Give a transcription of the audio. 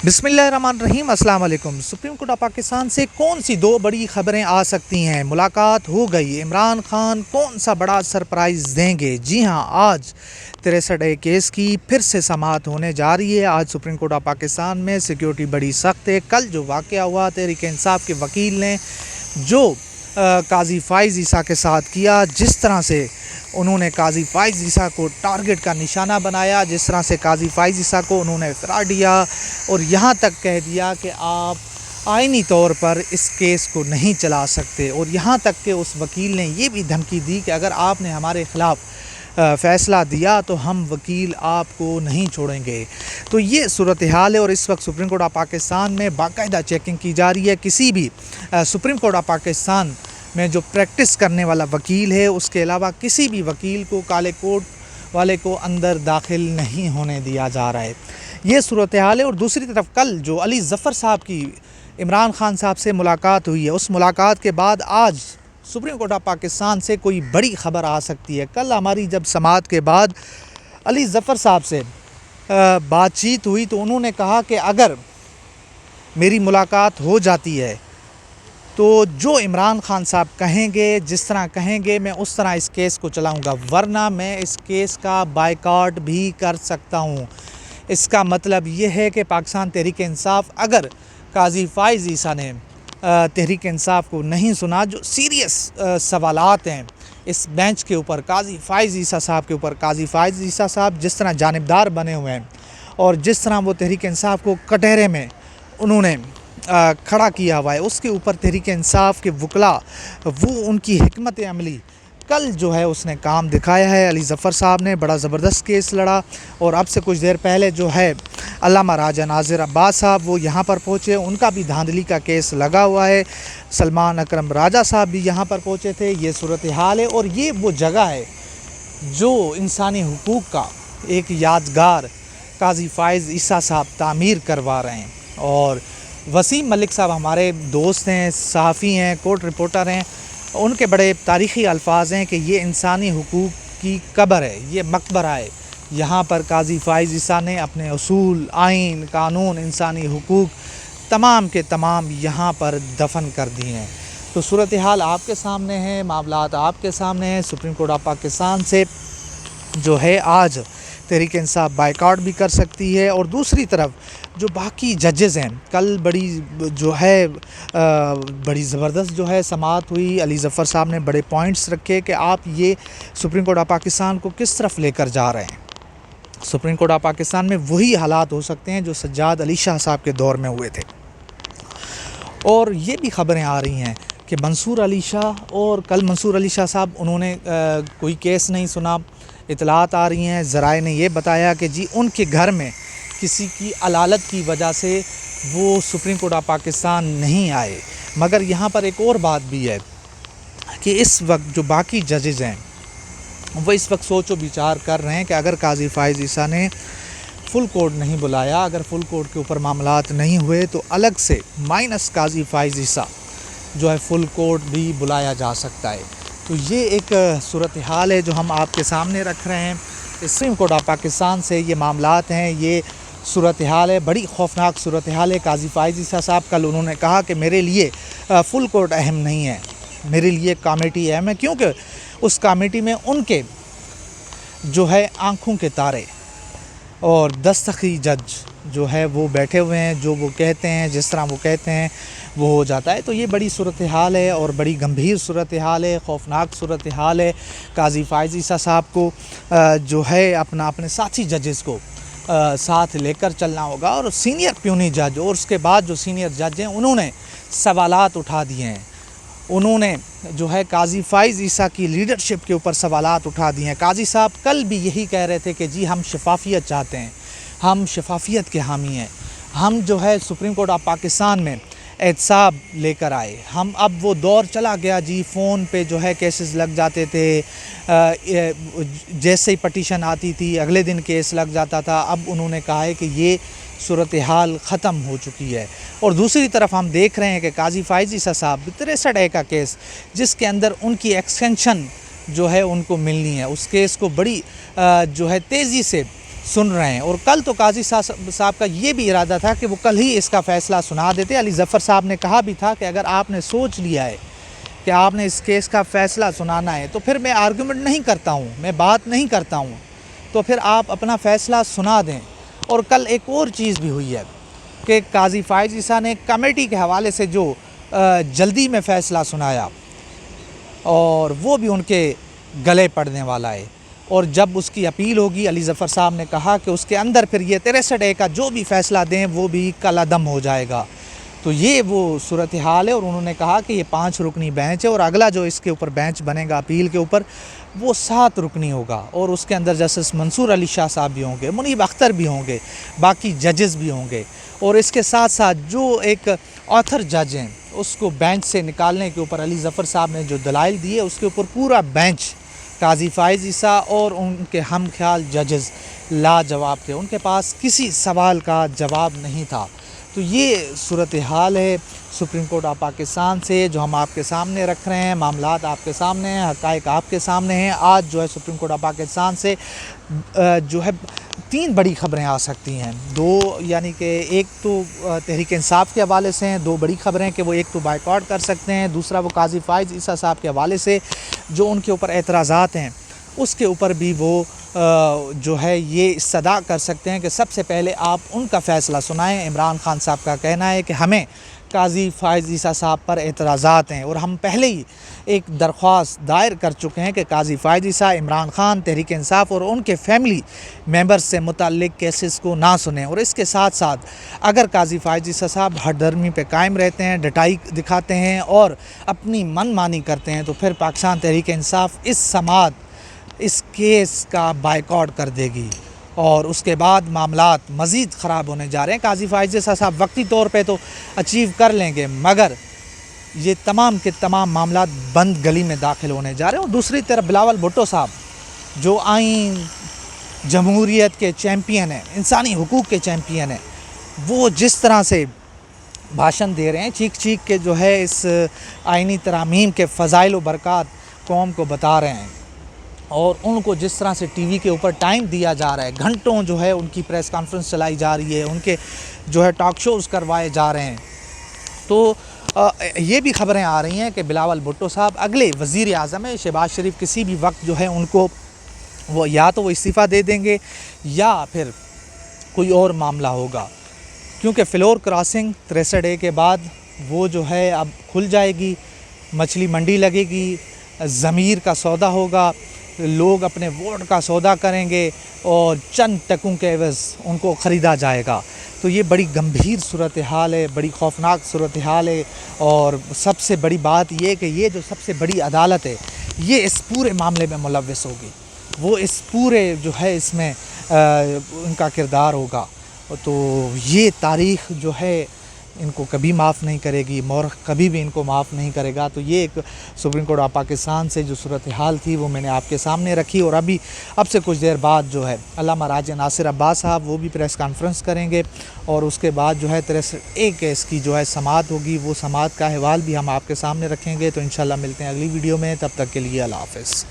बिस्मिल्लाहिर्रहमानिर्रहीम अस्सलाम वालेकुम। सुप्रीम कोर्ट ऑफ पाकिस्तान से कौन सी दो बड़ी खबरें आ सकती हैं? मुलाकात हो गई, इमरान खान कौन सा बड़ा सरप्राइज़ देंगे? जी हाँ, आज 63 केस की फिर से समाअत होने जा रही है। आज सुप्रीम कोर्ट ऑफ पाकिस्तान में सिक्योरिटी बड़ी सख्त है। कल जो वाक़या हुआ, तहरीक इंसाफ के वकील ने जो काजी फ़ाइज़ ईसा के साथ किया, जिस तरह से उन्होंने काजी फ़ाइज़ ईसा को टारगेट का निशाना बनाया, जिस तरह से काजी फ़ाइज़ ईसा को उन्होंने करार दिया और यहाँ तक कह दिया कि आप आईनी तौर पर इस केस को नहीं चला सकते, और यहाँ तक कि उस वकील ने ये भी धमकी दी कि अगर आपने हमारे ख़िलाफ़ फ़ैसला दिया तो हम वकील आपको नहीं छोड़ेंगे। तो ये सूरत हाल है और इस वक्त सुप्रीम कोर्ट ऑफ पाकिस्तान में बाकायदा चेकिंग की जा रही है। किसी भी सुप्रीम कोर्ट ऑफ पाकिस्तान में जो प्रैक्टिस करने वाला वकील है, उसके अलावा किसी भी वकील को काले कोट वाले को अंदर दाखिल नहीं होने दिया जा रहा है। ये सूरत हाल है। और दूसरी तरफ कल जो अली ज़फ़र साहब की इमरान खान साहब से मुलाकात हुई है, उस मुलाकात के बाद आज सुप्रीम कोर्ट ऑफ पाकिस्तान से कोई बड़ी ख़बर आ सकती है। कल हमारी जब समाअत के बाद अली ज़फ़र साहब से बातचीत हुई तो उन्होंने कहा कि अगर मेरी मुलाकात हो जाती है तो जो इमरान खान साहब कहेंगे, जिस तरह कहेंगे, मैं उस तरह इस केस को चलाऊंगा, वरना मैं इस केस का बायकॉट भी कर सकता हूं। इसका मतलब ये है कि पाकिस्तान तहरीक इंसाफ, अगर काजी फ़ाइज़ ईसा ने तहरीक इंसाफ को नहीं सुना, जो सीरियस सवालात हैं इस बेंच के ऊपर काजी फ़ाइज़ ईसा साहब के ऊपर, काजी फ़ाइज़ ईसा साहब जिस तरह जानिबदार बने हुए हैं और जिस तरह वो तहरीक इंसाफ को कटहरे में उन्होंने खड़ा किया हुआ है, उसके ऊपर तहरीक इंसाफ के वकला, वो उनकी हिकमत अमली कल जो है उसने काम दिखाया है। अली ज़फ़र साहब ने बड़ा ज़बरदस्त केस लड़ा और अब से कुछ देर पहले जो है अल्लामा राजा नाज़िर अब्बास साहब वो यहाँ पर पहुँचे, उनका भी धांधली का केस लगा हुआ है। सलमान अकरम राजा साहब भी यहाँ पर पहुँचे थे। ये सूरत हाल है और ये वो जगह है जो इंसानी हुकूक़ का एक यादगार काजी फ़ाइज़ ईसा साहब तामीर करवा रहे हैं। और वसीम मलिक साहब हमारे दोस्त हैं, सहाफ़ी हैं, कोर्ट रिपोर्टर हैं, उनके बड़े तारीख़ी अल्फाज हैं कि ये इंसानी हुकूक़ की कब्र है, ये मकबरा है। यहाँ पर काजी फ़ाइज़ ईसा ने अपने उसूल, आइन, कानून, इंसानी हुकूक़ तमाम के तमाम यहाँ पर दफन कर दिए हैं। तो सूरत हाल आपके सामने है, मामलात आपके सामने हैं। सुप्रीम कोर्ट ऑफ पाकिस्तान से जो है आज तहरीक इंसाफ बायकॉट भी कर सकती है। और दूसरी तरफ जो बाकी जजेज़ हैं, कल बड़ी जो है बड़ी ज़बरदस्त जो है समाअत हुई। अली ज़फ़र साहब ने बड़े पॉइंट्स रखे कि आप ये सुप्रीम कोर्ट ऑफ पाकिस्तान को किस तरफ लेकर जा रहे हैं। सुप्रीम कोर्ट ऑफ पाकिस्तान में वही हालात हो सकते हैं जो सज्जाद अली शाह साहब के दौर में हुए थे। और ये भी ख़बरें आ रही हैं कि मंसूर अली शाह, और कल मंसूर अली शाह साहब उन्होंने कोई केस नहीं सुना। इतलात आ रही हैं, ज़राए ने ये बताया कि जी उनके घर में किसी की अलालत की वजह से वो सुप्रीम कोर्ट ऑफ पाकिस्तान नहीं आए। मगर यहाँ पर एक और बात भी है कि इस वक्त जो बाकी जजेज़ हैं वो इस वक्त सोचो विचार कर रहे हैं कि अगर काजी फ़ाइज़ ईसा ने फुल कोर्ट नहीं बुलाया, अगर फुल कोर्ट के ऊपर मामलात नहीं हुए, तो अलग से माइनस काजी फ़ाइज़ ईसा जो है फुल कोर्ट भी बुलाया जा सकता है। तो ये एक सूरत हाल है जो हम आपके सामने रख रहे हैं। सुप्रीम कोर्ट ऑफ पाकिस्तान से ये मामलात हैं, ये सूरत हाल है, बड़ी खौफनाक सूरत हाल है। काजी फ़ाइज़ ईसा साहब कल उन्होंने कहा कि मेरे लिए फुल कोर्ट अहम नहीं है, मेरे लिए कमेटी अहम है, क्योंकि उस कमेटी में उनके जो है आँखों के तारे और दस्तखी जज जो है वो बैठे हुए हैं, जो वो कहते हैं, जिस तरह वो कहते हैं वो हो जाता है। तो ये बड़ी सूरत हाल है और बड़ी गंभीर सूरत हाल है, खौफनाक सूरत हाल है। काजी फ़ाइज़ ईसा साहब को जो है अपने साथी जजेस को साथ लेकर चलना होगा। और सीनियर प्यूनी जज और उसके बाद जो सीनियर जज हैं उन्होंने सवालात उठा दिए हैं, उन्होंने जो है काजी फ़ाइज़ ईसा की लीडरशिप के ऊपर सवालात उठा दिए हैं। काजी साहब कल भी यही कह रहे थे कि जी हम शफाफियत चाहते हैं, हम शफाफियत के हामी हैं, हम जो है सुप्रीम कोर्ट ऑफ पाकिस्तान में एहतसाब लेकर आए। हम अब वो दौर चला गया जी, फ़ोन पे जो है केसेस लग जाते थे, जैसे ही पटिशन आती थी अगले दिन केस लग जाता था। अब उन्होंने कहा है कि ये सूरत हाल ख़त्म हो चुकी है। और दूसरी तरफ हम देख रहे हैं कि काजी फ़ाइज़ ईसा साहब 63 का केस, जिसके अंदर उनकी एक्सटेंशन जो है उनको मिलनी है, उस केस को बड़ी जो है तेज़ी से سن رہے ہیں۔ اور کل تو قاضی صاحب کا یہ بھی ارادہ تھا کہ وہ کل ہی اس کا فیصلہ سنا دیتے۔ علی ظفر صاحب نے کہا بھی تھا کہ اگر آپ نے سوچ لیا ہے کہ آپ نے اس کیس کا فیصلہ سنانا ہے تو پھر میں آرگومنٹ نہیں کرتا ہوں، میں بات نہیں کرتا ہوں، تو پھر آپ اپنا فیصلہ سنا دیں۔ اور کل ایک اور چیز بھی ہوئی ہے کہ قاضی فائز عیسیٰ نے کمیٹی کے حوالے سے جو جلدی میں فیصلہ سنایا اور وہ بھی ان کے گلے پڑنے والا ہے، اور جب اس کی اپیل ہوگی علی ظفر صاحب نے کہا کہ اس کے اندر پھر یہ 63A کا جو بھی فیصلہ دیں وہ بھی کالعدم ہو جائے گا۔ تو یہ وہ صورتحال ہے، اور انہوں نے کہا کہ یہ 5 رکنی بینچ ہے، اور اگلا جو اس کے اوپر بینچ بنے گا اپیل کے اوپر وہ 7 رکنی ہوگا، اور اس کے اندر جسٹس منصور علی شاہ صاحب بھی ہوں گے، منیب اختر بھی ہوں گے، باقی ججز بھی ہوں گے، اور اس کے ساتھ ساتھ جو ایک آتھر جج ہیں اس کو بینچ سے نکالنے کے اوپر علی ظفر صاحب نے جو دلائل دیے اس کے اوپر پورا بینچ قاضی فائز عیسیٰ اور ان کے ہم خیال ججز لاجواب تھے، ان کے پاس کسی سوال کا جواب نہیں تھا۔ تو یہ صورتحال ہے سپریم کورٹ آف پاکستان سے جو ہم آپ کے سامنے رکھ رہے ہیں، معاملات آپ کے سامنے ہیں، حقائق آپ کے سامنے ہیں۔ آج جو ہے سپریم کورٹ آف پاکستان سے جو ہے 3 بڑی خبریں آ سکتی ہیں، 2 یعنی کہ ایک تو تحریک انصاف کے حوالے سے ہیں، 2 بڑی خبریں کہ وہ ایک تو بائیکاٹ کر سکتے ہیں، دوسرا وہ قاضی فائز عیسیٰ صاحب کے حوالے سے جو ان کے اوپر اعتراضات ہیں اس کے اوپر بھی وہ جو ہے یہ استدعا کر سکتے ہیں کہ سب سے پہلے آپ ان کا فیصلہ سنائیں۔ عمران خان صاحب کا کہنا ہے کہ ہمیں قاضی فائز عیسیٰ صاحب پر اعتراضات ہیں، اور ہم پہلے ہی ایک درخواست دائر کر چکے ہیں کہ قاضی فائز عیسیٰ، عمران خان، تحریک انصاف اور ان کے فیملی ممبرز سے متعلق کیسز کو نہ سنیں۔ اور اس کے ساتھ ساتھ اگر قاضی فائز عیسیٰ صاحب ہٹ دھرمی پہ قائم رہتے ہیں، ڈٹائی دکھاتے ہیں اور اپنی من مانی کرتے ہیں تو پھر پاکستان تحریک انصاف اس سماعت اس کیس کا بائیکاٹ کر دے گی، اور اس کے بعد معاملات مزید خراب ہونے جا رہے ہیں۔ قاضی فائز عیسیٰ صاحب وقتی طور پہ تو اچیو کر لیں گے، مگر یہ تمام کے تمام معاملات بند گلی میں داخل ہونے جا رہے ہیں۔ اور دوسری طرف بلاول بھٹو صاحب جو آئین جمہوریت کے چیمپئن ہیں، انسانی حقوق کے چیمپئن ہیں، وہ جس طرح سے بھاشن دے رہے ہیں، چیخ چیخ کے جو ہے اس آئینی ترامیم کے فضائل و برکات قوم کو بتا رہے ہیں، اور ان کو جس طرح سے ٹی وی کے اوپر ٹائم دیا جا رہا ہے، گھنٹوں جو ہے ان کی پریس کانفرنس چلائی جا رہی ہے، ان کے جو ہے ٹاک شوز کروائے جا رہے ہیں، تو یہ بھی خبریں آ رہی ہیں کہ بلاول بھٹو صاحب اگلے وزیر اعظم ہیں، شہباز شریف کسی بھی وقت جو ہے ان کو وہ یا تو وہ استعفیٰ دے دیں گے یا پھر کوئی اور معاملہ ہوگا، کیونکہ فلور کراسنگ 63A کے بعد وہ جو ہے اب کھل جائے گی، مچھلی منڈی لگے گی، ضمیر کا سودا ہوگا، لوگ اپنے ووٹ کا سودا کریں گے اور چند ٹکوں کے عوض ان کو خریدا جائے گا۔ تو یہ بڑی گمبھیر صورتحال ہے، بڑی خوفناک صورتحال ہے، اور سب سے بڑی بات یہ کہ یہ جو سب سے بڑی عدالت ہے یہ اس پورے معاملے میں ملوث ہوگی، وہ اس پورے جو ہے اس میں ان کا کردار ہوگا، تو یہ تاریخ جو ہے ان کو کبھی معاف نہیں کرے گی، مورخ کبھی بھی ان کو معاف نہیں کرے گا۔ تو یہ ایک سپریم کورٹ آف پاکستان سے جو صورتحال تھی وہ میں نے آپ کے سامنے رکھی، اور اب سے کچھ دیر بعد جو ہے علامہ راجہ ناصر عباس صاحب وہ بھی پریس کانفرنس کریں گے، اور اس کے بعد جو ہے 63A کیس کی جو ہے سماعت ہوگی، وہ سماعت کا احوال بھی ہم آپ کے سامنے رکھیں گے۔ تو انشاءاللہ ملتے ہیں اگلی ویڈیو میں، تب تک کے لیے اللہ حافظ۔